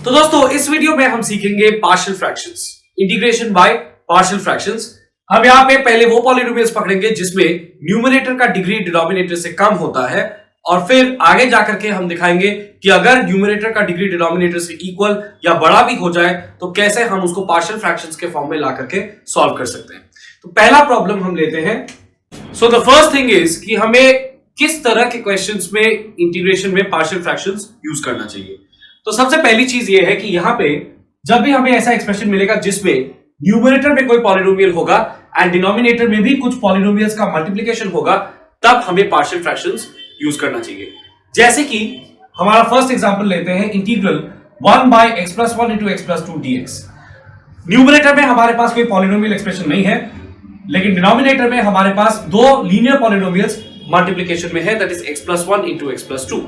तो दोस्तों इस वीडियो में हम सीखेंगे partial fractions, integration by partial fractions. हम यहां पे पहले वो पॉलिनोमियल्स पकड़ेंगे जिसमें न्यूमरेटर का डिग्री डिनोमिनेटर से कम होता है, और फिर आगे जाकर के हम दिखाएंगे कि अगर न्यूमरेटर का डिग्री डिनोमिनेटर से इक्वल या बड़ा भी हो जाए तो कैसे हम उसको पार्शियल फ्रैक्शंस के फॉर्म में ला करके सॉल्व कर सकते हैं। तो पहला प्रॉब्लम हम लेते हैं। So the first thing is कि हमें किस तरह के क्वेश्चंस में इंटीग्रेशन में पार्शियल फ्रैक्शंस यूज करना चाहिए। तो सबसे पहली चीज ये है कि यहां पे जब भी हमें ऐसा एक्सप्रेशन मिलेगा जिसमें न्यूमरेटर में कोई पॉलिनोमियल होगा एंड डिनोमिनेटर में भी कुछ पॉलिनोमियल्स का मल्टीप्लिकेशन होगा, तब हमें पार्शियल फ्रैक्शंस यूज करना चाहिए। जैसे कि हमारा फर्स्ट एग्जांपल लेते हैं, integral 1/x+1 × x+2 dx। Numerator में हमारे पास कोई पॉलिनोमियल एक्सप्रेशन नहीं है, लेकिन डिनोमिनेटर में हमारे पास दो लीनियर पॉलिनोमियल्स मल्टीप्लिकेशन में है, that is x+1 × x+2।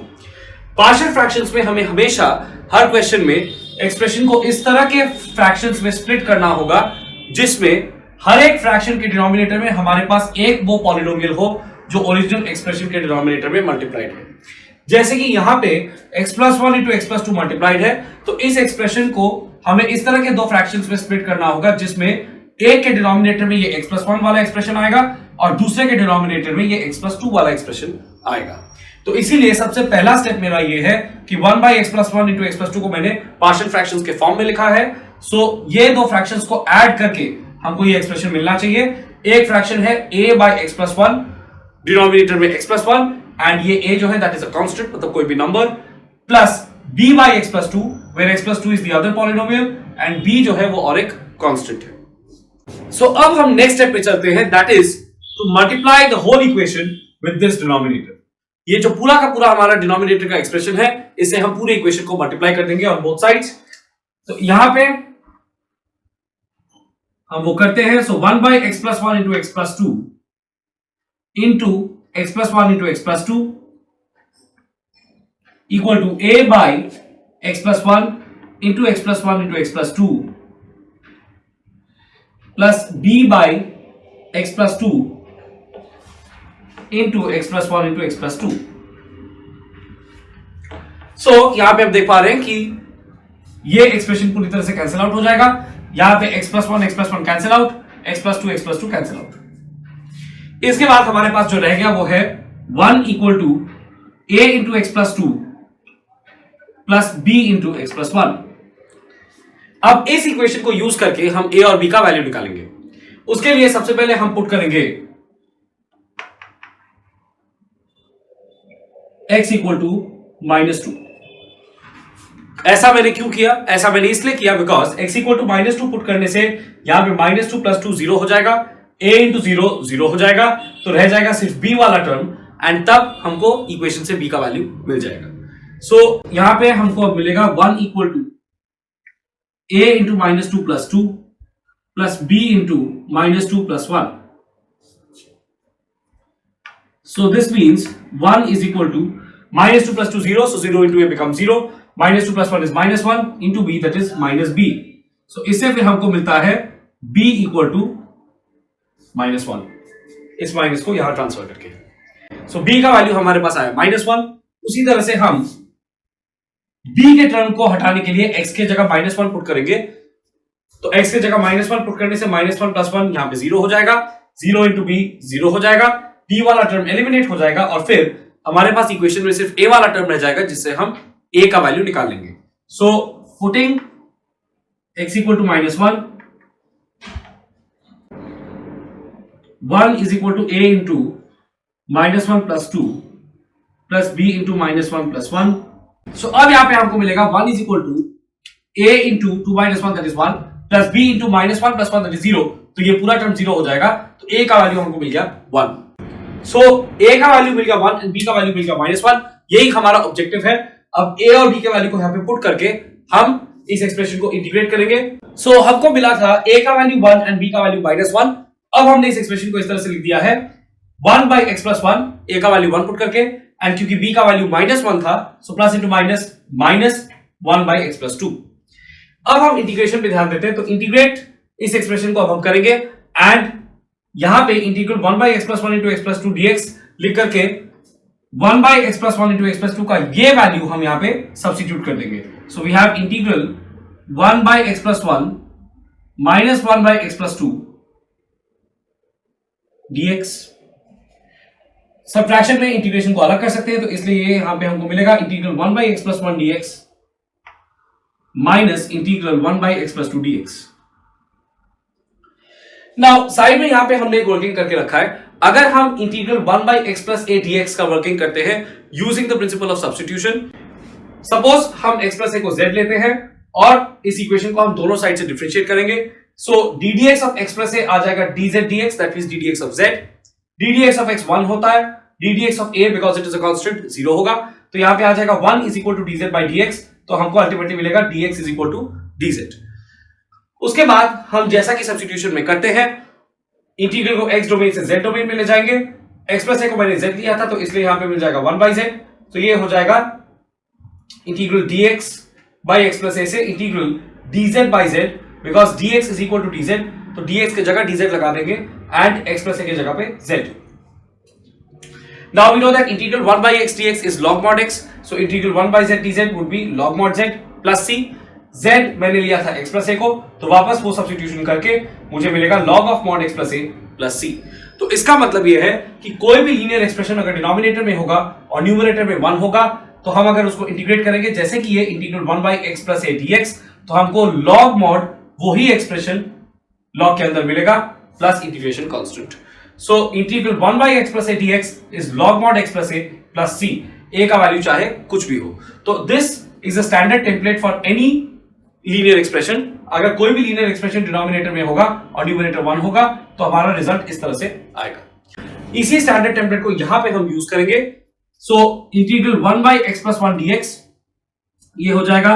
Partial fractions में हमें हमेशा हर क्वेश्चन में एक्सप्रेशन को इस तरह के फ्रैक्शंस में स्प्लिट करना होगा जिसमें हर एक फ्रैक्शन के डिनोमिनेटर में हमारे पास एक वो पॉलिनोमियल हो जो ओरिजिनल एक्सप्रेशन के डिनोमिनेटर में मल्टीप्लाइड है। जैसे कि यहां पे x+1 × x+2 मल्टीप्लाइड है, तो इस एक्सप्रेशन को हमें इस तरह के दो फ्रैक्शंस में स्प्लिट करना होगा जिसमें एक के डिनोमिनेटर में ये x+1 वाला एक्सप्रेशन आएगा और दूसरे के डिनोमिनेटर में ये x+2 वाला एक्सप्रेशन आएगा। तो इसीलिए सबसे पहला स्टेप मेरा ये है कि 1/x+1 × x+2 को मैंने पार्शियल फ्रैक्शंस के फॉर्म में लिखा है। सो ये दो फ्रैक्शंस को ऐड करके हमको ये एक्सप्रेशन मिलना चाहिए। एक फ्रैक्शन है a/x+1, डिनोमिनेटर में x+1, एंड ये a जो है दैट इज अ कांस्टेंट, मतलब कोई भी number, plus b/x+2 where x+2 is the other polynomial and b जो है वो और एक कांस्टेंट है। सो अब हम नेक्स्ट स्टेप पे चलते हैं, that is to multiply the whole equation with this denominator. ये जो पूरा का पूरा हमारा डिनोमिनेटर का एक्सप्रेशन है, इसे हम पूरे इक्वेशन को मल्टीप्लाई कर देंगे ऑन बोथ साइड्स। तो यहां पे हम वो करते हैं। सो 1/x+1 × x+2 into x+1 × x+2 equal to a/x+1 into x+1 into x+2 plus b/x+2 into x+1 into x+2। सो यहां पे आप देख पा रहे हैं कि ये एक्सप्रेशन पूरी तरह से कैंसिल आउट हो जाएगा। यहां पे x+1 cancel out, x+2 cancel out. इसके बाद हमारे पास जो रह गया वो है 1 = a × x+2 plus b × x+1। अब इस इक्वेशन को यूज करके हम a और b का वैल्यू निकालेंगे। उसके लिए सबसे पहले हम पुट करेंगे x = -2। ऐसा मैंने क्यों किया? ऐसा मैंने इसलिए किया बिकॉज x = -2 पुट करने से यहां पे -2 + 2 0 हो जाएगा, a × 0 0 हो जाएगा, तो रह जाएगा सिर्फ b वाला टर्म, एंड तब हमको इक्वेशन से b का वैल्यू मिल जाएगा। सो यहां पे हमको मिलेगा 1 = a × -2 + 2 plus b × -2 + 1। So this means 1 is equal to -2 + 2 0, so 0 into a becomes 0, -2 + 1 is -1 into b, that is -b। so इससे फिर हमको मिलता है b = -1, इस माइनस को यहां ट्रांसफर करके। so b का वैल्यू हमारे पास आया -1। उसी तरह से हम b के टर्म को हटाने के लिए x के जगह -1 पुट करेंगे। तो x के जगह -1 पुट करने से -1 + 1 यहां पे 0 हो जाएगा, 0 into b 0 हो जाएगा, b वाला टर्म एलिमिनेट हो जाएगा और फिर हमारे पास इक्वेशन में सिर्फ a वाला टर्म रह जाएगा जिससे हम a का वैल्यू निकाल लेंगे। So putting x = -1, 1 is equal to a into -1 + 2 plus b into -1 + 1। सो अब यहां पे हमको मिलेगा 1 is equal to a into 2 - 1 that is 1 plus b into -1 + 1 that is 0। तो ये पूरा टर्म 0 हो जाएगा, तो a का वैल्यू हमको मिल गया 1। सो a का वैल्यू मिल गया 1 एंड b का वैल्यू मिल गया -1। यही हमारा ऑब्जेक्टिव है। अब a और b के वैल्यू को यहां पे पुट करके हम इस एक्सप्रेशन को इंटीग्रेट करेंगे। सो हमको मिला था a का वैल्यू 1 एंड b का वैल्यू -1। अब हमने इस एक्सप्रेशन को इस तरह से लिख दिया है 1/x+1, a का वैल्यू 1 पुट करके, एंड क्योंकि b का वैल्यू -1 था, so plus into minus -1/x+2। अब हम इंटीग्रेशन पे ध्यान देते हैं। तो इंटीग्रेट इस एक्सप्रेशन को अब हम करेंगे एंड यहां पे इंटीग्रल 1/x+1 × x+2 dx लिख करके 1 by x plus 1 into x plus 2 का ये वैल्यू हम यहां पे सब्सटीट्यूट कर देंगे। So we have integral 1 by x plus 1 minus 1 by x plus 2 dx। Subtraction में इंटीग्रेशन को अलग कर सकते हैं, तो इसलिए यहां पे हमको मिलेगा integral 1 by x plus 1 dx minus integral 1 by x plus 2 dx। Now side में यहां पे हमने एक वर्किंग करके रखा है। अगर हम integral 1 by x plus A dx का वर्किंग करते हैं using the principle of substitution, suppose हम एक्स प्लस ए को z लेते हैं और इस इक्वेशन को हम दोनों साइड से डिफरेंशिएट करेंगे। So d d x of x plus a आ जाएगा dz dx, that means d d x of z। D d x of x 1 होता है, d d x of a because it is a constant 0 होगा, तो यहां पे आ जाएगा 1 is equal to dz by dx, तो हमको अल्टीमेटली मिलेगा dx is equal to dz। उसके बाद हम जैसा कि सब्स्टिट्यूशन में करते हैं, इंटीग्रल को x डोमेन से z डोमेन में ले जाएंगे। x प्लस a को मैंने z लिया था, तो इसलिए यहां पे मिल जाएगा 1 बाई z, तो ये हो जाएगा integral dx by x plus a से integral dz by z, because dx is equal to dz, तो dx की जगह dz लगा देंगे एंड x प्लस a की जगह पे z। Now we know that integral 1 by x dx is log mod x, so integral 1 by z dz would be log mod z plus c। z मैंने लिया था x plus a को, तो वापस वो सब्स्टिट्यूशन करके मुझे मिलेगा log of mod x plus a plus c। तो इसका मतलब ये है कि कोई भी लीनियर एक्सप्रेशन अगर डिनोमिनेटर में होगा और न्यूमरेटर में 1 होगा, तो हम अगर उसको इंटीग्रेट करेंगे जैसे कि ये integral 1 by x plus a dx, तो हमको log mod वही एक्सप्रेशन log के अंदर मिलेगा plus integration constant. So integral 1 by x plus a dx is log mod x plus a plus c। a का वैल्यू चाहे कुछ भी हो, तो this is a standard template for any linear expression। अगर कोई भी लीनियर एक्सप्रेशन डिनोमिनेटर में होगा और न्यूमरेटर 1 होगा, तो हमारा रिजल्ट इस तरह से आएगा। इसी स्टैंडर्ड टेम्पलेट को यहां पे हम यूज करेंगे। So integral 1 by x plus 1 dx ये हो जाएगा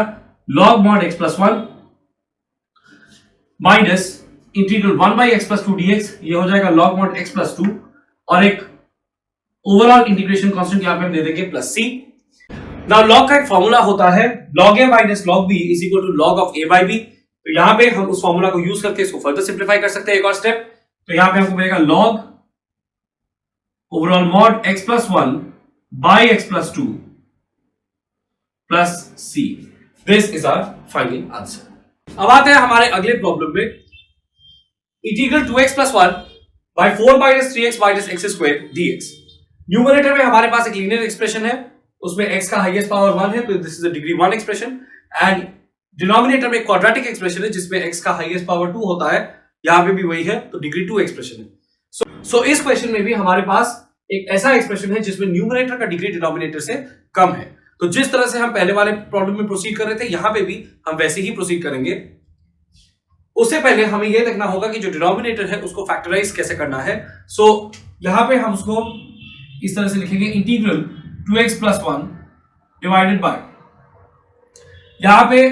log mod x plus 1 minus integral 1 by x plus 2 dx ये हो जाएगा log mod x plus 2, और एक ओवरऑल इंटीग्रेशन कांस्टेंट यहां पे हम दे देंगे प्लस c। नाउ log का एक फॉर्मूला होता है log a minus log b is equal to log of a by b। तो यहां पे हम उस फॉर्मूला को यूज करके इसको फर्दर सिंप्लीफाई कर सकते हैं एक और स्टेप। तो यहां पे हमको मिलेगा log overall mod x plus 1 by x plus 2 plus c। This is our final answer. अब आते हैं हमारे अगले प्रॉब्लम में। Integral 2x plus 1 by 4 minus 3x minus x square dx। Numerator में हमारे पास एक लीनियर एक्सप्रेशन है, उसमें x का हाईएस्ट पावर 1 है, तो this is a degree 1 expression, and denominator में क्वाड्रेटिक एक्सप्रेशन है जिसमें x का हाईएस्ट पावर 2 होता है, यहां पे भी वही है, तो डिग्री 2 एक्सप्रेशन है। सो इस क्वेश्चन में भी हमारे पास एक ऐसा एक्सप्रेशन है जिसमें न्यूमरेटर का डिग्री डिनोमिनेटर से कम है। तो जिस तरह से हम पहले वाले प्रॉब्लम में प्रोसीड कर रहे थे, यहां पे भी हम वैसे ही प्रोसीड करेंगे। उससे पहले हमें यह देखना होगा कि जो डिनोमिनेटर है उसको फैक्टराइज कैसे करना है। सो यहां पे हम उसको इस तरह से लिखेंगे integral 2x plus 1 divided bye, यहां पे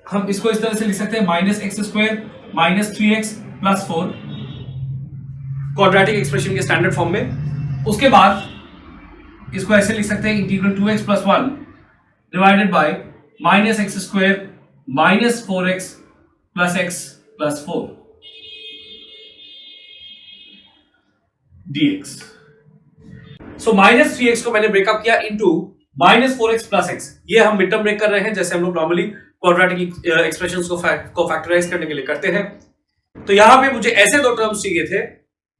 हम इसको इस तरह से लिख सकते हैं minus x square minus 3x plus 4 quadratic expression के स्टैंडर्ड फॉर्म में। उसके बाद इसको ऐसे लिख सकते हैं integral 2x plus 1 divided by minus x square minus 4x plus x plus 4 dx। So minus 3x को मैंने ब्रेकअप किया into minus 4x plus x। ये हम मिड टर्म ब्रेक कर रहे हैं जैसे हम लोग नॉर्मली क्वाड्रेटिक एक्सप्रेशंस को फैक्टराइज करने के लिए करते हैं। तो यहां पे मुझे ऐसे दो टर्म्स चाहिए थे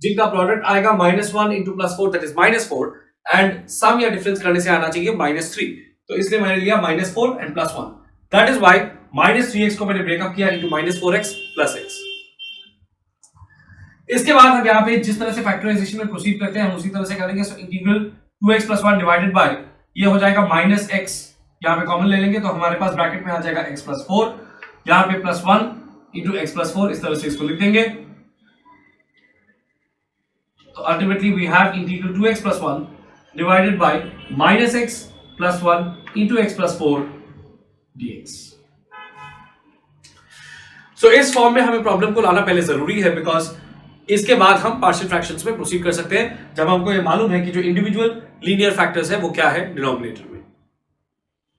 जिनका प्रोडक्ट आएगा -1 into plus 4 that is -4, and sum या डिफरेंस करने से आना चाहिए -3, तो इसलिए मैंने लिया -4 and plus 1। That is why -3x को मैंने ब्रेकअप किया इंटू -4x प्लस x। इसके बाद हम यहाँ पे जिस तरह से फैक्टराइजेशन में प्रोसीड करते हैं हम उसी तरह से करेंगे। So integral 2x plus 1 divided bye ये हो जाएगा माइनस x, यहाँ पे कॉमन ले लेंगे तो हमारे पास ब्रैकेट में आ जाएगा x plus 4, यहाँ पे प्लस 1 इंटू x plus 4, इस तरह से इसको लिख देंगे। तो ultimately we have integral 2x plus 1 divided by minus x plus 1 into x plus 4 dx। So इस फॉर्म में हमें प्रॉब्लम को लाना पहले जरूरी है, बिकॉज इसके बाद हम पार्शियल फ्रैक्शंस में प्रोसीड कर सकते हैं जब हमको ये मालूम है कि जो इंडिविजुअल लीनियर फैक्टर्स है वो क्या है डिनोमिनेटर में।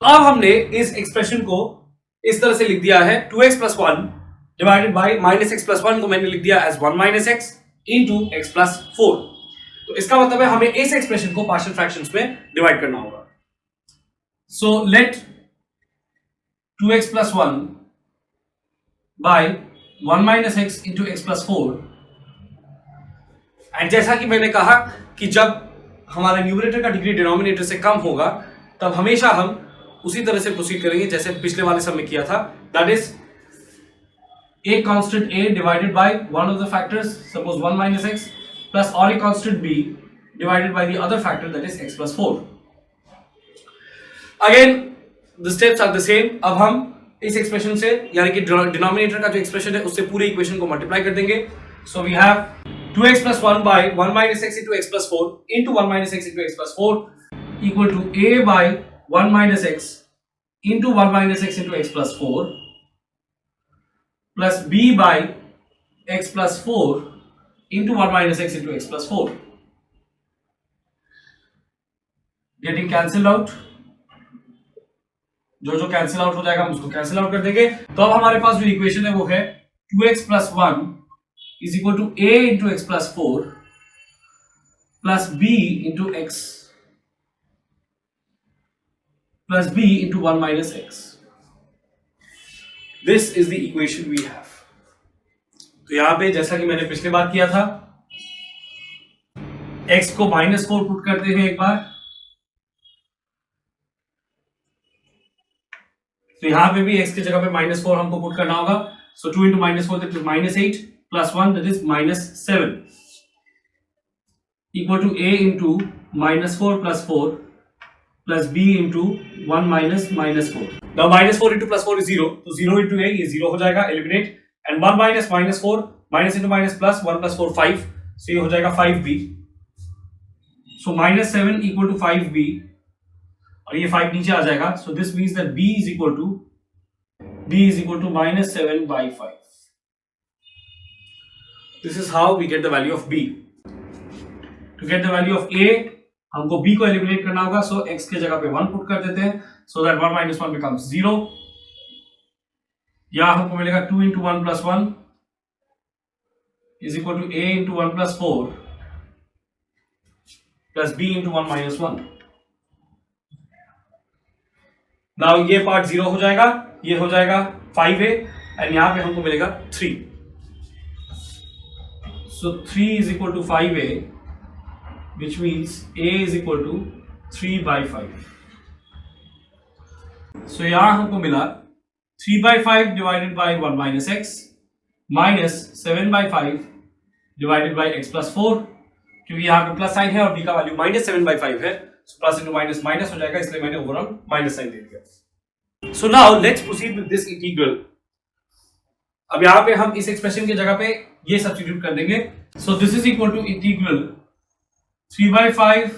अब हमने इस एक्सप्रेशन को इस तरह से लिख दिया है 2x plus 1 divided by minus x plus 1 को मैंने लिख दिया as 1 minus x into x plus 4। तो इसका मतलब है हमें इस एक्सप्रेशन को पार्शियल फ्रैक्शंस में डिवाइड करना होगा। So let 2x plus 1 by 1 minus x into x plus 4, and जैसा कि मैंने कहा कि जब हमारे न्यूमरेटर का डिग्री डिनोमिनेटर से कम होगा तब हमेशा हम उसी तरह से प्रोसीड करेंगे जैसे पिछले वाले सब में किया था, that is a constant a divided by one of the factors, suppose 1 minus x, plus or a constant b divided by the other factor, that is x plus 4. Again the steps are the same. अब हम इस expression से यानी कि denominator का जो expression है उससे पूरे इक्वेशन को मल्टीप्लाई कर देंगे। So we have 2x plus 1 by 1 minus x into x plus 4 into 1 minus x into x plus 4 equal to a by 1 minus x into 1 minus x into x plus 4 plus b by x plus 4 into 1 minus x into x plus 4. Getting cancelled out, जो cancel out हो जाएगा हम उसको cancel out कर देंगे। तो अब हमारे पास जो इक्वेशन है वो है 2x plus 1 is equal to a into x plus 4 plus b into x plus b into 1 minus x. This is the equation we have. तो यहां पे जैसा कि मैंने पिछले बार किया था, x को -4 पुट करते हैं एक बार, तो यहां पे भी x की जगह पे -4 हमको पुट करना होगा। सो 2 into -4 that is -8 plus 1 that is -7 equal to a into -4 plus 4 plus b into 1 minus -4. Now -4 into +4 is 0, तो 0 into a ये 0 हो जाएगा, eliminate, and 1 minus -4 minus into minus plus 1 plus 4 5, so ये हो जाएगा 5b. So -7 equal to 5b, और ये 5 नीचे आ जाएगा, so this means that b is equal to -7 by 5. This is how we get the value of b. To get the value of a, हमको b को eliminate करना होगा, so x के जगह पे 1 पुट कर देते हैं, so that 1 minus 1 becomes 0. या हमको मिलेगा 2 into 1 plus 1 is equal to a into 1 plus 4 plus b into 1 minus 1. Now ये पार्ट 0 हो जाएगा, ये हो जाएगा 5a, एंड यहां पे हमको मिलेगा 3. So 3 is equal to 5a, which means a is equal to 3 by 5. So यहां हमको मिला 3 by 5 divided by 1 minus x minus 7 by 5 divided by x plus 4, क्योंकि यहाँ पे प्लस साइन है और b का वैल्यू -7 by 5 है, so plus into minus minus हो जाएगा, इसलिए मैंने ओवरऑल माइनस साइन दे दिया। So now let's proceed with this integral. अब यहाँ पे हम इस एक्सप्रेशन की जगह पे ये सब्स्टिट्यूट कर देंगे, so this is equal to integral 3 by 5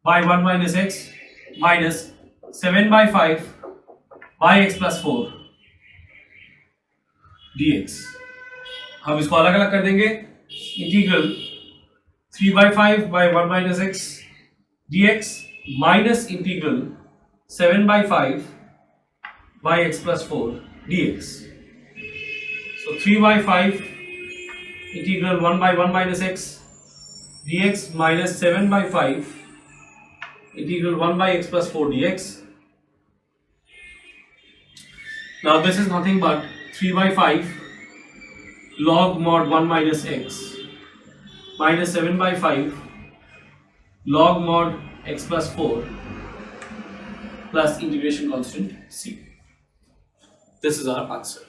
by 1 minus x minus 7 by 5 by x plus 4 dx. हम इसको अलग अलग कर देंगे, integral 3 by 5 by 1 minus x dx minus integral 7 by 5 by x plus 4 dx. So 3 by 5 integral 1 by 1 minus x dx minus 7 by 5 integral 1 by x plus 4 dx. Now this is nothing but 3 by 5 log mod 1 minus x minus 7 by 5 log mod x plus 4 plus integration constant c. This is our answer.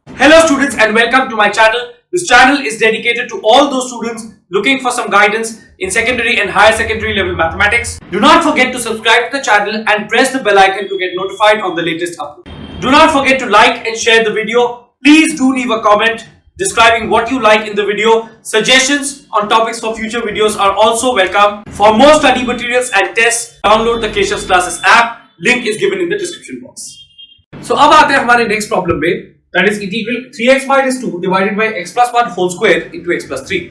Hello students and welcome to my channel. This channel is dedicated to all those students looking for some guidance in secondary and higher secondary level mathematics. Do not forget to subscribe to the channel and press the bell icon to get notified on the latest upload. Do not forget to like and share the video. Please do leave a comment describing what you like in the video. Suggestions on topics for future videos are also welcome. For more study materials and tests, download the Keshav's Classes app. Link is given in the description box. So अब आते हैं हमारे next problem में, that is integral 3x minus 2 divided by x plus 1 whole square into x plus 3.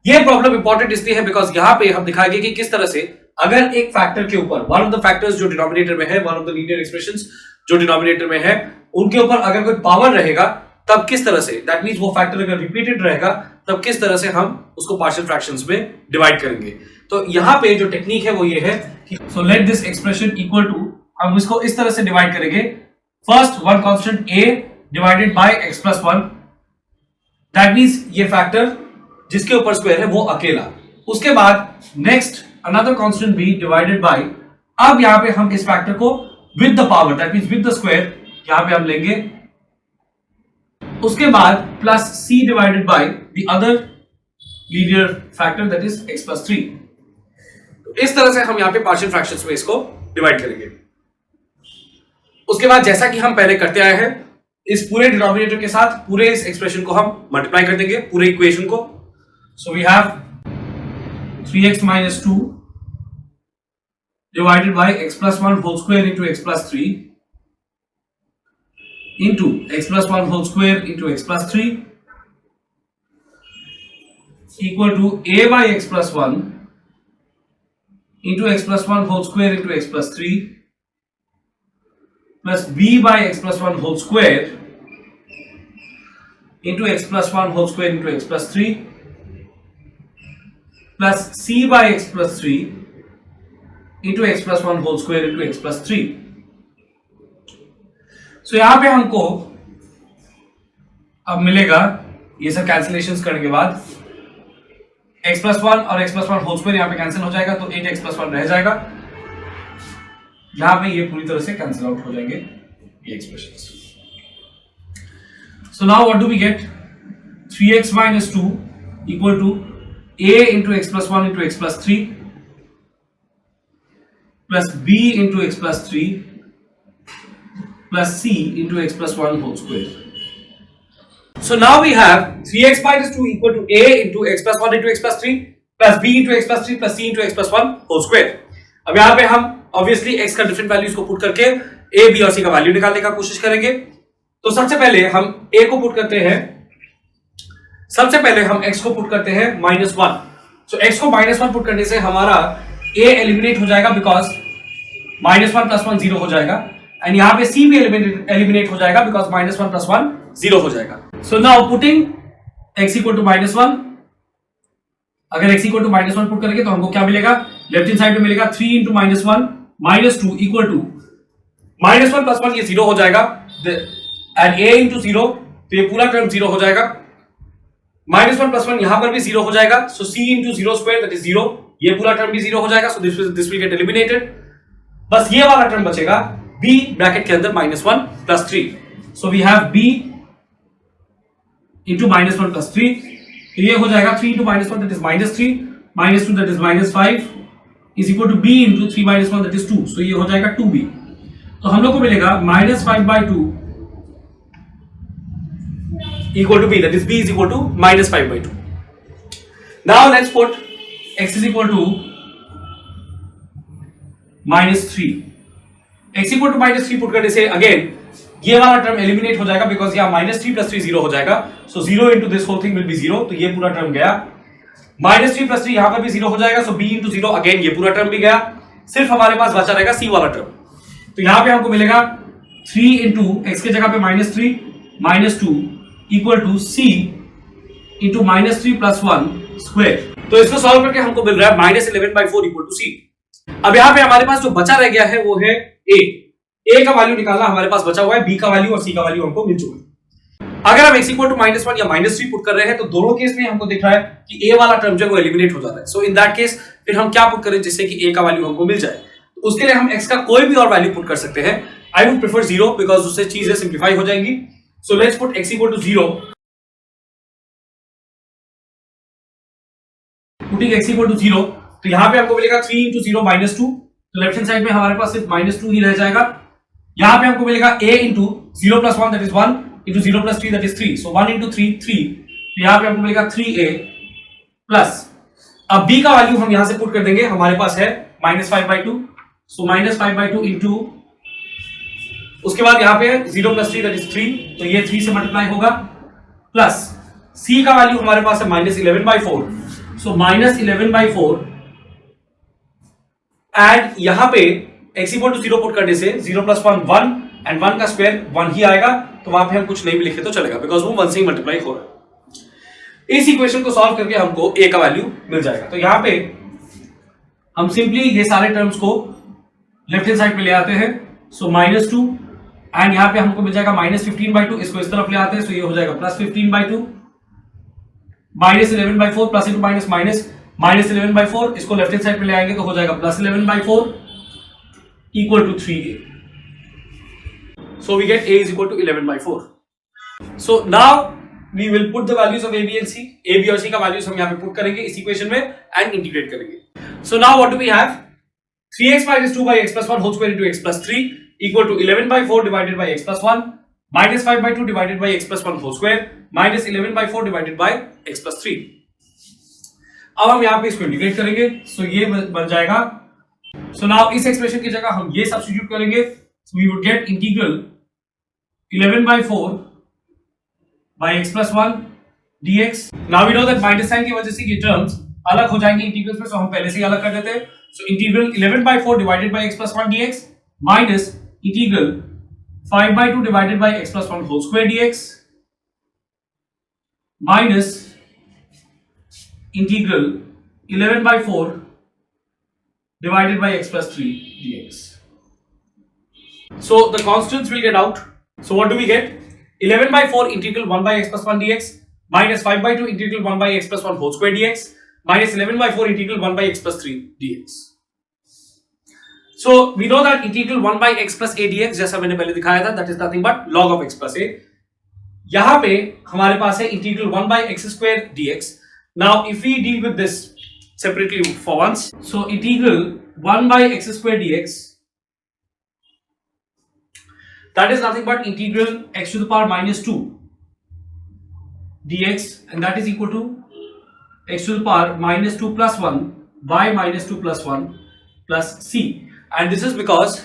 ये problem important इसलिए है because यहाँ पे हम दिखाएंगे कि किस तरह से अगर एक फैक्टर के ऊपर वन ऑफ द फैक्टर्स जो डिनोमिनेटर में है, one of the linear expressions जो डिनोमिनेटर में है, उनके ऊपर अगर कोई पावर रहेगा तब किस तरह से, दैट मींस वो फैक्टर अगर रिपीटेड रहेगा तब किस तरह से हम उसको पार्शियल फ्रैक्शंस में डिवाइड करेंगे। तो यहां पे जो टेक्निक है वो ये है कि so let this expression equal to, हम इसको इस तरह से डिवाइड करेंगे, first one constant a divided by x plus 1, that means ये फैक्टर जिसके ऊपर स्क्वायर है वो अकेला। उसके बाद next another constant b divided by, अब यहां पे हम इस फैक्टर को with the power that means with the square यहां पे हम लेंगे। उसके बाद plus c divided by the other linear factor that is x plus 3। तो इस तरह से हम यहां पे पार्शियल फ्रैक्शंस में इसको डिवाइड करेंगे। उसके बाद जैसा कि हम पहले करते आए हैं, इस पूरे डिनोमिनेटर के साथ पूरे इस एक्सप्रेशन को हम मल्टीप्लाई कर देंगे, पूरे इक्वेशन को। So we have 3x minus 2 divided by x plus 1 whole square into x plus 3 into x plus 1 whole square into x plus 3 equal to a by x plus 1 into x plus 1 whole square into x plus 3 plus b by x plus 1 whole square into x plus 1 whole square into x plus 3 plus c by x plus 3 into x plus 1 whole square into x plus 3। So यहां पे हमको अब मिलेगा, ये सब cancellations करने के बाद x plus 1 और x plus 1 whole square यहां पे कैंसिल हो जाएगा, तो 8x plus 1 रह जाएगा। यहां पे ये पूरी तरह से कैंसिल आउट हो जाएंगे ये expressions. So now what do we get? 3x minus 2 equal to a into x plus 1 into x plus 3 plus b into x plus 3 plus c into x plus 1 whole square. So now we have 3x minus 2 equal to a into x plus 1 into x plus 3 plus b into x plus 3 plus c into x plus 1 whole square. अब यहाँ पे हम obviously x का different values को put करके a, b और c का value निकालने का कोशिश करेंगे। तो सबसे पहले हम a को पुट करते हैं, सबसे पहले हम x को पुट करते हैं -1। सो x को -1 पुट करने से हमारा a एलिमिनेट हो जाएगा बिकॉज -1 प्लस 1 0 हो जाएगा, एंड यहां पे c भी एलिमिनेट हो जाएगा बिकॉज -1 प्लस 1 0 हो जाएगा। So now putting x equal to -1, अगर x इक्वल टू -1 पुट करेंगे तो हमको क्या मिलेगा, लेफ्ट हैंड साइड में मिलेगा 3 इंटू -1 -2 इक्वल टू -1 प्लस 1 ये 0 हो जाएगा, एंड a इंटू 0 तो ये पूरा टर्म 0 हो जाएगा, -1 प्लस 1 यहां पर भी 0 हो जाएगा, सो c into 0 square that is 0, ये पूरा टर्म भी 0 हो जाएगा, so this will get eliminated. बस ये वाला टर्म बचेगा b ब्रैकेट के अंदर -1 plus 3। So we have b into -1 plus 3, तो ये हो जाएगा 3 into -1 that is -3 -2 that is -5 is equal to b into 3 -1 that is 2, so ये हो जाएगा 2b। तो हम लोग को मिलेगा -5/2 equal to b, that is b is equal to -5/2. Now let's put x is equal to -3. x equal to -3 put करने से अगेन ये वाला टर्म एलिमिनेट हो जाएगा बिकॉज यहाँ -3 प्लस 3 0 हो जाएगा, so 0 into this whole thing will be 0, तो ये पूरा टर्म गया। -3 प्लस 3 यहाँ पर भी 0 हो जाएगा, सो b इंटू 0 अगेन ये पूरा टर्म भी गया, सिर्फ हमारे पास बचा रहेगा c वाला टर्म। तो यहाँ पे हमको मिलेगा 3 इंटू x के जगह पे -3 -2 equal to c into -3 plus 1 square. तो इसको सॉल्व करके हमको मिल रहा है -11/4 इक्वल टू c। अब यहाँ पे हमारे पास जो बचा रह गया है वो है a का वैल्यू निकालना हमारे पास बचा हुआ है, b का वैल्यू और c का वैल्यू हमको मिल चुका है। अगर हम x इक्वल टू -1 या -3 पुट कर रहे हैं तो दोनों केस में हमको दिख रहा है कि a वाला टर्म जो है वो एलिमिनेट हो जाता है। सो इन दैट केस फिर हम क्या पुट करें जिससे कि a का वैल्यू हमको मिल जाए, तो उसके लिए हम x का कोई भी और वैल्यू पुट कर सकते हैं। आई वुड प्रेफर 0 बिकॉज उससे चीजें सिंप्लीफाई हो जाएंगी। So let's put x equal to 0, putting x equal to 0, तो यहां पे हमको मिलेगा 3 इंटू 0 -2, तो लेफ्ट हैंड साइड में हमारे पास सिर्फ -2 ही रह जाएगा। यहां पे हमको मिलेगा a into 0 plus 1 that is 1 into 0 plus 3 that is 3, so 1 into 3 3, तो यहां पे हमको मिलेगा 3a प्लस, अब b का वैल्यू हम यहां से पुट कर देंगे, हमारे पास है -5/2, सो -5/2 इंटू, उसके बाद यहां पे 0 प्लस 3 दैट इज 3, तो ये 3 से मल्टीप्लाई होगा, प्लस c का वैल्यू हमारे पास है -11/4, सो -11/4, एंड यहां पे x इक्वल टू 0 पुट करने से 0 प्लस 1 1 एंड 1 का स्क्वायर 1 ही आएगा, तो वहां पे हम कुछ नहीं भी लिखे तो चलेगा बिकॉज वो 1 से ही मल्टीप्लाई हो रहा है। इस इक्वेशन को सॉल्व करके हमको a का वैल्यू मिल जाएगा। तो यहां पे हम सिंपली ये सारे टर्म्स को लेफ्ट हैंड साइड पे ले आते हैं, सो -2 एंड यहां पे हमको मिल जाएगा -15/2, इसको इस तरफ ले आते हैं, सो ये हो जाएगा +15/2, -11/4 प्लस इंटू माइनस माइनस -11/4, इसको लेफ्ट हैंड साइड पे ले आएंगे तो हो जाएगा +11/4 equal to 3a। So we get a is equal to 11/4. So now we will put the values of a, b and c. a, b और c का values हम यहाँ पे put करेंगे इस equation में and integrate करेंगे। So now what do we have? 3x minus 2 by x plus 1 whole square into x plus 3 equal to 11/4 divided by x plus 1 minus 5/2 divided by x plus 1 whole square minus 11/4 divided by x plus 3। अब हम यहाँ पे इसको integrate करेंगे, so ये बन जाएगा। So now इस एक्सप्रेशन की जगह हम ये सब्स्टिट्यूट करेंगे, so we would get integral 11/4 by x plus 1 dx। Now we know that minus sign की वजह से ये टर्म्स अलग हो जाएंगे इंटीग्रल्स में, so हम पहले से ही अलग कर देते हैं। So integral 11/4 divided by x plus 1 dx minus integral 5/2 divided by x plus 1 whole square dx minus integral 11/4 divided by x plus 3 dx। So the constants will get out. So what do we get? 11/4 integral 1 by x plus 1 dx minus 5/2 integral 1 by x plus 1 whole square dx minus 11/4 integral 1 by x plus 3 dx। So we know that integral 1 by x plus a dx जैसा मैंने पहले दिखाया था, that is nothing but log of x plus a। यहां पे हमारे पास है integral 1 by x square dx। Now if we deal with this separately for once, so integral 1 by x square dx, that is nothing but integral x to the power -2 dx, and that is equal to x to the power -2 plus 1 by -2 plus 1 plus c, and this is because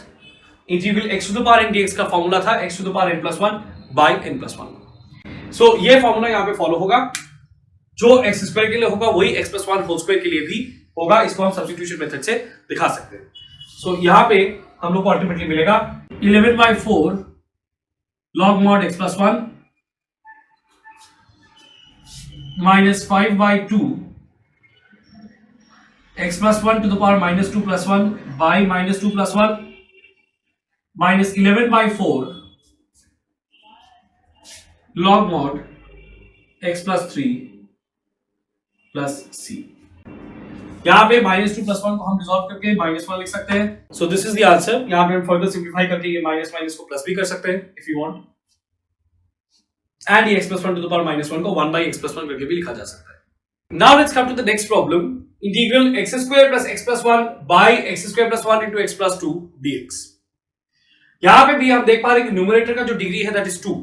integral x to the power n dx का formula था x to the power n plus 1 by n plus 1। so ये formula यहाँ पे follow होगा, जो x square के लिए होगा वही x plus 1 होल स्क्वायर के लिए भी होगा। इसको हम सब्स्टिट्यूशन मेथड से दिखा सकते हैं। so यहाँ पे हम लोग को अल्टीमेटली मिलेगा 11/4 log mod x plus 1 minus 5/2 x plus 1 to the power -2 plus 1 by -2 plus 1 minus 11/4 log mod x plus 3 plus c। यहाँ पे -2 plus 1 को हम डिसॉल्व करके -1 लिख सकते हैं। So this is the answer. यहाँ पे हम फर्दर सिंप्लीफाई करके ये माइनस माइनस को प्लस भी कर सकते हैं इफ यू वांट, एंड ये x plus 1 to the power -1 को 1 by x plus 1 करके भी लिखा जा सकता है। Now let's come to the next problem, integral x square plus x plus 1 by x square plus 1 into x plus 2 dx। यहाँ पे भी हम देख पा रहे हैं कि न्यूमरेटर का जो डिग्री है that is 2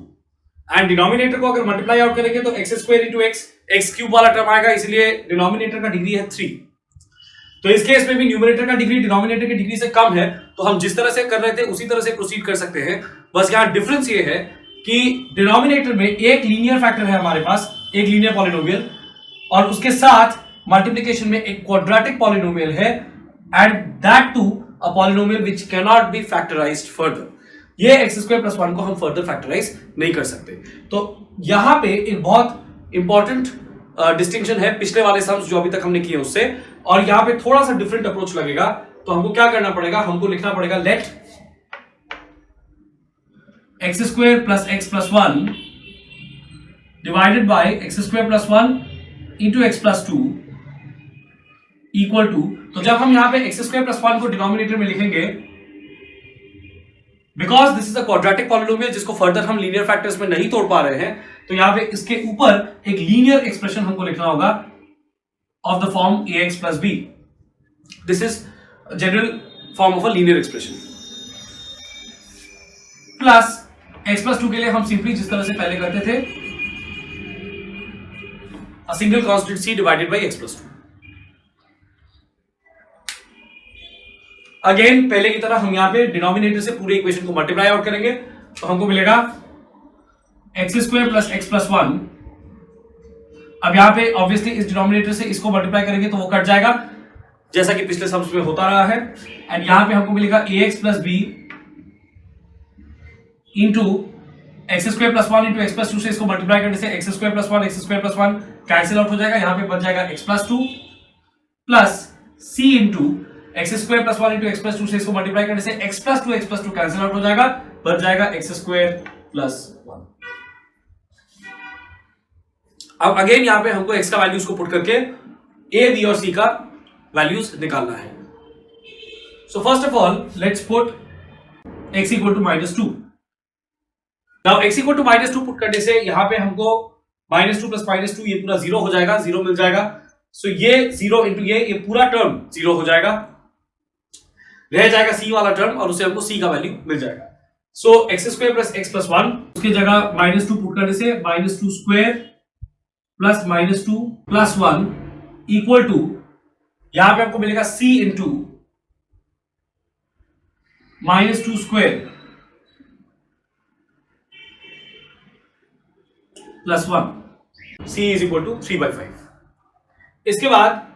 एंड डिनोमिनेटर को अगर मल्टीप्लाई आउट करेंगे तो x square into x cube वाला टर्म आएगा, इसलिए डिनोमिनेटर का डिग्री है 3। तो इस केस में भी न्यूमरेटर का डिग्री डिनोमिनेटर की डिग्री से कम है, तो हम जिस तरह से कर रहे थे उसी तरह से प्रोसीड कर सकते हैं। बस यहाँ डिफरेंस ये है कि डिनोमिनेटर में एक लीनियर फैक्टर है हमारे पास, एक लीनियर पॉलिनोमियल, और उसके साथ मल्टीप्लिकेशन में एक क्वाड्रेटिक पॉलिनोमियल है, and that to a polynomial which can not be factorized further. ये x स्क्वायर प्लस 1 को हम फर्दर फैक्टराइज नहीं कर सकते। तो यहां पे एक बहुत इंपॉर्टेंट डिस्टिंक्शन है पिछले वाले सम्स जो अभी तक हमने किए उससे, और यहां पे थोड़ा सा डिफरेंट अप्रोच लगेगा। तो हमको क्या करना पड़ेगा, हमको लिखना पड़ेगा let x square plus x plus 1 divided by x square plus 1 into x plus 2 equal to, तो जब हम यहां पे x स्क्वायर प्लस 1 को डिनोमिनेटर में लिखेंगे, because this is a quadratic polynomial जिसको फर्दर हम लीनियर फैक्टर्स में नहीं तोड़ पा रहे हैं, तो यहां पे इसके ऊपर एक लीनियर एक्सप्रेशन हमको लिखना होगा of the form ax plus b। This is general form of a linear expression. Plus x plus 2 के लिए हम सिंपली जिस तरह से पहले करते थे, a single constant c divided by x plus 2। Again पहले की तरह हम यहां पे डिनोमिनेटर से पूरे इक्वेशन को मल्टीप्लाई आउट करेंगे, तो हमको मिलेगा x square plus x plus 1। अब यहां पे ऑब्वियसली इस डिनोमिनेटर से इसको मल्टीप्लाई करेंगे तो वो कट जाएगा जैसा कि पिछले सम्स में होता रहा है, एंड यहां पे हमको मिलेगा ax plus b into x square plus one into x plus two से इसको मल्टीप्लाई करने से x square plus one cancel out हो जाएगा, यहां पे बच जाएगा x plus two plus c into x square plus one into x plus two से इसको मल्टीप्लाई करने से x plus two cancel out हो जाएगा, बच जाएगा एक्स स्क्वायर प्लस वन। अब अगेन यहां पे हमको एक्स का वैल्यूज को पुट करके ए बी और सी का वैल्यूज निकालना है। So first of all let's put x equal to -2। Now x equal to -2 put करने से यहां पे हमको -2 प्लस -2 ये पूरा 0 हो जाएगा, 0 मिल जाएगा। सो ये 0 इंटू ये पूरा टर्म 0 हो जाएगा, रह जाएगा c वाला टर्म और उसे हमको c का वैल्यू मिल जाएगा। So x square plus x plus one, उसकी जगह -2 पुट करने से -2 square plus -2 plus 1 equal to यहां पे आपको मिलेगा c into -2 square plus 1, c is equal to 3/5। इसके बाद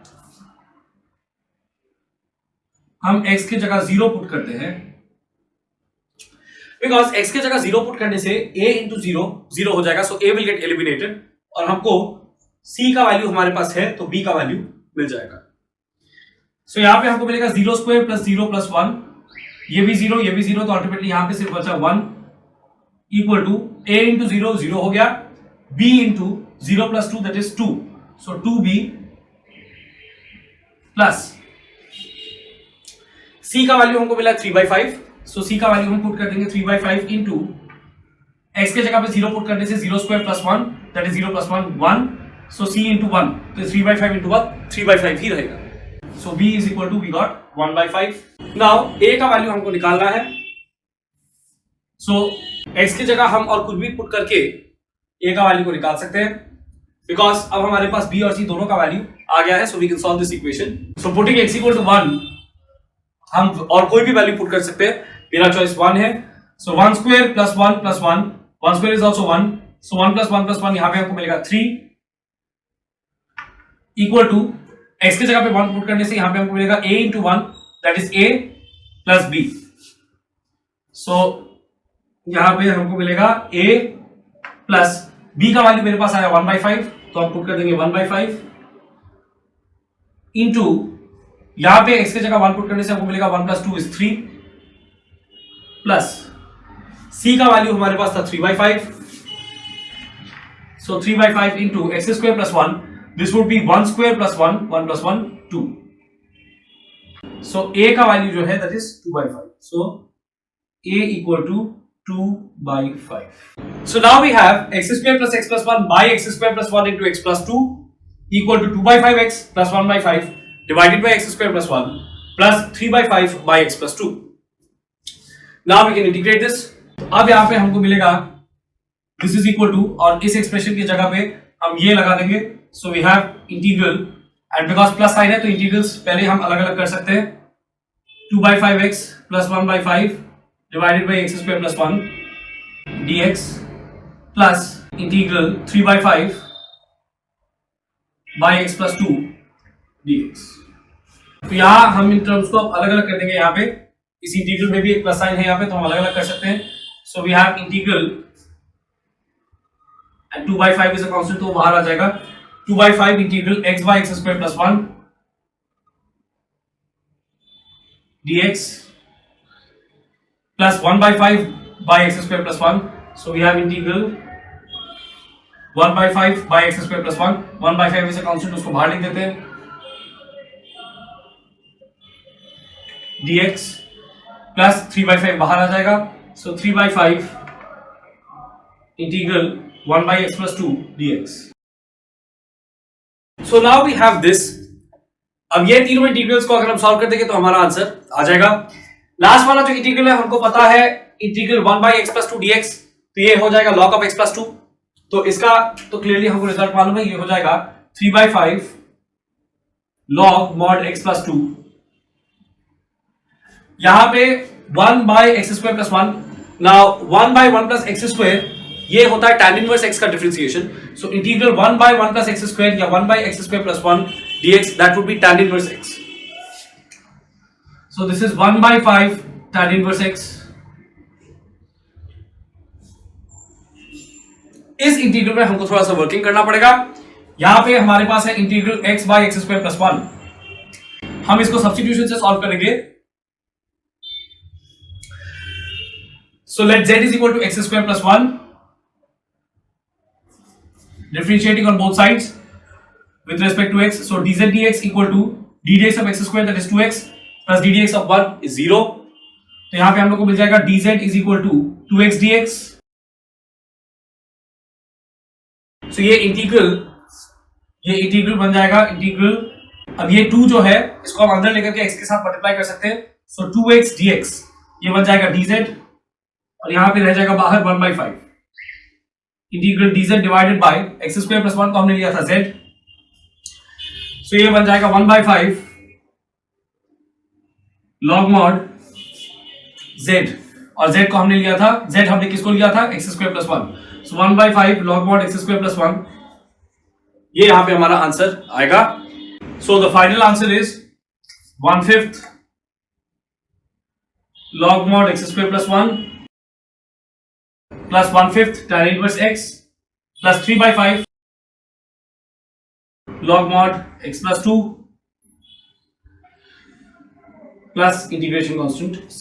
हम x की जगह 0 पुट करते हैं, बिकॉज x की जगह 0 पुट करने से a इंटू 0 हो जाएगा, सो a विल गेट एलिमिनेटेड और हमको c का वैल्यू हमारे पास है तो b का वैल्यू मिल जाएगा। सो यहां पे हमको मिलेगा 0 स्क्वायर प्लस 0 प्लस 1, ये भी 0 तो अल्टीमेटली यहां पे सिर्फ बचा 1 इक्वल टू a इंटू 0 हो गया, b into 0 plus 2 that is 2, so 2b plus c का वैल्यू हमको मिला 3/5, सो c का वैल्यू हम पुट कर देंगे 3/5 इंटू x के जगह पे 0 पुट करने से 0 square plus 1 that is 0 plus 1, so c into 1 तो 3/5 इंटू 1 3/5 ही रहेगा। So b is equal to we got 1/5. Now a का वैल्यू हमको निकालना है, so x की जगह हम और कुछ भी पुट करके a का वैल्यू को निकाल सकते हैं, बिकॉज अब हमारे पास b और c दोनों का वैल्यू आ गया है, so we can solve this equation. So putting x equal to 1, हम और कोई भी वैल्यू पुट कर सकते हैं, मेरा चॉइस 1 है, so 1 square plus 1 plus 1 square is also 1, so 1 plus 1 plus 1 यहां पे हमको मिलेगा 3 इक्वल टू x की जगह पे 1 पुट करने से यहां पे हमको मिलेगा a into 1 that is a plus b, सो यहां पे हमको मिलेगा a प्लस b का वैल्यू मेरे पास आया 1/5, तो हम पुट कर देंगे 1/5 इंटू यहां पे x की जगह 1 पुट करने से हमको मिलेगा 1 प्लस 2 इज 3 प्लस c का वैल्यू हमारे पास था 3/5, सो 3/5 into x square plus 1, this would be 1 square plus 1 plus 1 2, so a का वैल्यू जो है that is 2/5, so a equal to 2/5. So now we have x square plus x plus 1 by x square plus 1 into x plus 2 equal to 2/5x plus 1/5 divided by x square plus 1 plus 3/5 by x plus 2. Now we can integrate this. अब यहां पे हमको मिलेगा this is equal to, और इस expression की जगह पे हम ये लगा देंगे, so we have integral and because plus sign है तो integrals पहले हम अलग अलग कर सकते हैं, 2/5x plus 1/5 divided by x square plus 1 dx plus integral 3/5 by x plus 2 dx। तो यहाँ हम इन टर्म्स को अलग अलग कर देंगे, यहाँ पे इस इंटीग्रल में भी एक प्लस साइन है यहाँ पे, तो हम अलग अलग कर सकते हैं, so we have integral and 2/5 is a constant तो बाहर आ जाएगा, 2/5 integral x by x square plus 1 dx plus 1/5 by x square plus 1, so we have integral 1/5 by x square plus 1, 1/5 is a constant उसको बाहर लिख देते हैं, dx plus 3/5 बाहर आ जाएगा, so 3/5 integral 1 by x plus 2 dx. So now we have this. अब ये तीनों इंटीग्रल्स को अगर हम सॉल्व कर देंगे तो हमारा आंसर आ जाएगा। लास्ट वाला जो इंटीग्रल है हमको पता है integral 1 by x plus 2 dx, तो ये हो जाएगा log of x plus 2, तो इसका तो क्लियरली हमको रिजल्ट मालूम है, ये हो जाएगा 3/5 log mod x plus 2, यहां पे 1 by x square plus 1, now 1 by 1 plus x square ये होता है tan इनवर्स x का differentiation, so integral 1 by 1 plus x square या 1 by x square plus 1 dx that would be tan inverse x, so this is 1/5 tan inverse x इस integral में हमको थोड़ा सा वर्किंग करना पड़ेगा। यहां पे हमारे पास है integral x by x square plus 1। हम इसको सब्स्टिट्यूशन से सॉल्व करेंगे। So let z is equal to x square plus 1, differentiating on both sides with respect to x. So dz dx equal to d dx of x square, that is 2x, plus d dx of 1 is 0. तो यहां पे हम लोग को मिल जाएगा dz is equal to 2x dx. So ये integral बन जाएगा इंटीग्रल। अब ये 2 जो है इसको हम अंदर लेकर के x के साथ मल्टीप्लाई कर सकते हैं। So 2x dx ये बन जाएगा dz और यहां पे रह जाएगा बाहर 1/5 integral dz divided by x square plus 1 को हमने लिया था z। सो ये बन जाएगा 1/5 log mod z, और z को हमने लिया था, z हमने किसको लिया था, एक्स स्क्वायर प्लस 1। सो 1/5 log mod x square plus 1, ये यहां पे हमारा आंसर आएगा। So the final answer is 1/5 log mod x square plus 1 plus 1/5 tan inverse x plus 3/5 log mod x plus 2 plus integration constant c।